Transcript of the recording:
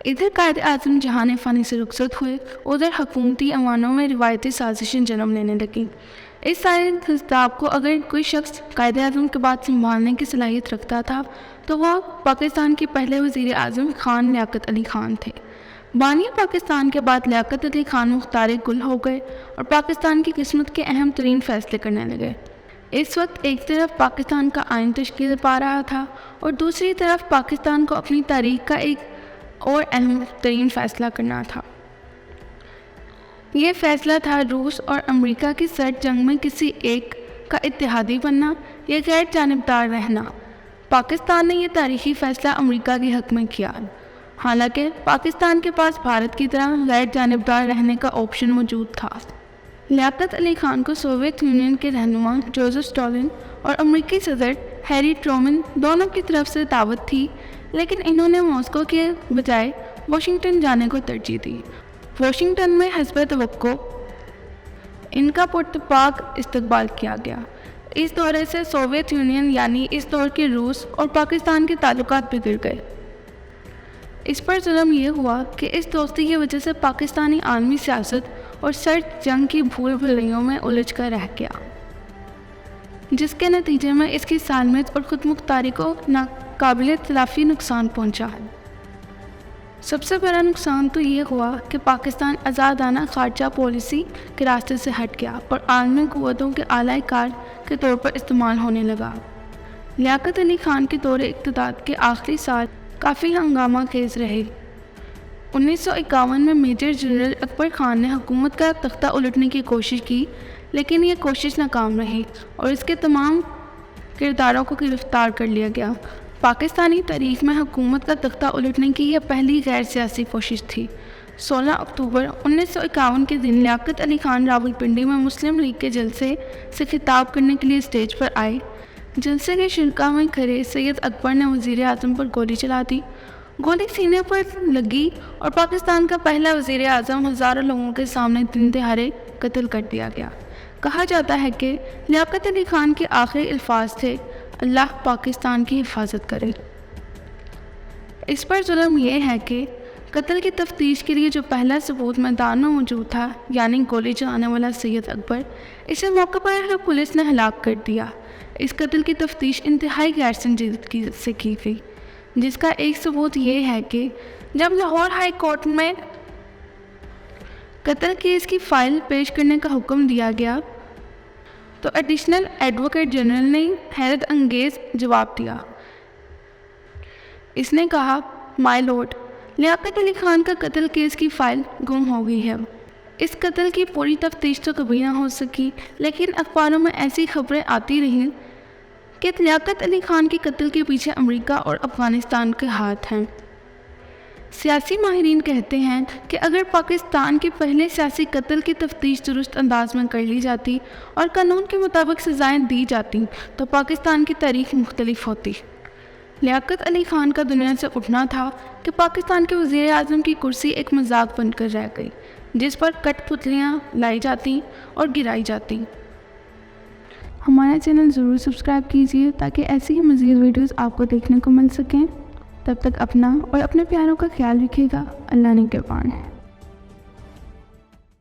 ادھر قائد اعظم جہان فانی سے رخصت ہوئے، ادھر حکومتی ایوانوں میں روایتی سازشیں جنم لینے لگیں۔ اس سارے خطاب کو اگر کوئی شخص قائد اعظم کے بعد سنبھالنے کی صلاحیت رکھتا تھا تو وہ پاکستان کے پہلے وزیر اعظم خان لیاقت علی خان تھے۔ بانی پاکستان کے بعد لیاقت علی خان مختار گل ہو گئے اور پاکستان کی قسمت کے اہم ترین فیصلے کرنے لگے۔ اس وقت ایک طرف پاکستان کا آئین تشکیل پا رہا تھا اور دوسری طرف پاکستان کو اپنی تاریخ کا ایک اور اہم ترین فیصلہ کرنا تھا۔ یہ فیصلہ تھا روس اور امریکہ کی سرد جنگ میں کسی ایک کا اتحادی بننا یا غیر جانبدار رہنا۔ پاکستان نے یہ تاریخی فیصلہ امریکہ کے حق میں کیا، حالانکہ پاکستان کے پاس بھارت کی طرح غیر جانبدار رہنے کا آپشن موجود تھا۔ لیاقت علی خان کو سوویت یونین کے رہنما جوزف اسٹالن اور امریکی صدر ہیری ٹرومن دونوں کی طرف سے دعوت تھی، لیکن انہوں نے ماسکو کے بجائے واشنگٹن جانے کو ترجیح دی۔ واشنگٹن میں حسب توقع ان کا پرتپاک استقبال کیا گیا۔ اس دورے سے سوویت یونین یعنی اس دور کے روس اور پاکستان کے تعلقات بگڑ گئے۔ اس پر ظلم یہ ہوا کہ اس دوستی کی وجہ سے پاکستانی عالمی سیاست اور سرد جنگ کی بھول بھلیوں میں الجھ کر رہ گیا، جس کے نتیجے میں اس کی سالمیت اور خود مختاری کو ناقابل تلافی نقصان پہنچا ہے۔ سب سے بڑا نقصان تو یہ ہوا کہ پاکستان آزادانہ خارجہ پالیسی کے راستے سے ہٹ گیا اور عالمی قوتوں کے اعلی کار کے طور پر استعمال ہونے لگا۔ لیاقت علی خان کے دور اقتدار کے آخری سال کافی ہنگامہ خیز رہے۔ 1951 میں میجر جنرل اکبر خان نے حکومت کا تختہ الٹنے کی کوشش کی، لیکن یہ کوشش ناکام رہی اور اس کے تمام کرداروں کو گرفتار کر لیا گیا۔ پاکستانی تاریخ میں حکومت کا تختہ الٹنے کی یہ پہلی غیر سیاسی کوشش تھی۔ 16 اکتوبر 1951 کے دن لیاقت علی خان راولپنڈی میں مسلم لیگ کے جلسے سے خطاب کرنے کے لیے اسٹیج پر آئے۔ جلسے کے شرکاء میں کھڑے سید اکبر نے وزیر اعظم پر گولی چلا دی۔ گولی سینے پر لگی اور پاکستان کا پہلا وزیر اعظم ہزاروں لوگوں کے سامنے دن دہاڑے قتل کر دیا گیا۔ کہا جاتا ہے کہ لیاقت علی خان کے آخری الفاظ تھے، اللہ پاکستان کی حفاظت کرے۔ اس پر ظلم یہ ہے کہ قتل کی تفتیش کے لیے جو پہلا ثبوت میدان میں موجود تھا، یعنی گولی چلانے والا سید اکبر، اسے موقع پر پولیس نے ہلاک کر دیا۔ اس قتل کی تفتیش انتہائی غیر سنجیدگی سے کی گئی، جس کا ایک ثبوت یہ ہے کہ جب لاہور ہائی کورٹ میں قتل کیس کی فائل پیش کرنے کا حکم دیا گیا تو ایڈیشنل ایڈوکیٹ جنرل نے حیرت انگیز جواب دیا۔ اس نے کہا، مائی لارڈ، لیاقت علی خان کا قتل کیس کی فائل گم ہو گئی ہے۔ اس قتل کی پوری تفتیش تو کبھی نہ ہو سکی، لیکن اخباروں میں ایسی خبریں آتی رہیں کہ لیاقت علی خان کے قتل کے پیچھے امریکہ اور افغانستان کے ہاتھ ہیں۔ سیاسی ماہرین کہتے ہیں کہ اگر پاکستان کے پہلے سیاسی قتل کی تفتیش درست انداز میں کر لی جاتی اور قانون کے مطابق سزائیں دی جاتی تو پاکستان کی تاریخ مختلف ہوتی۔ لیاقت علی خان کا دنیا سے اٹھنا تھا کہ پاکستان کے وزیر اعظم کی کرسی ایک مذاق بن کر رہ گئی، جس پر کٹ پتلیاں لائی جاتی اور گرائی جاتی۔ ہمارا چینل ضرور سبسکرائب کیجیے تاکہ ایسی ہی مزید ویڈیوز آپ کو دیکھنے کو مل سکیں۔ تب تک اپنا اور اپنے پیاروں کا خیال رکھیے گا۔ اللہ نگہبان۔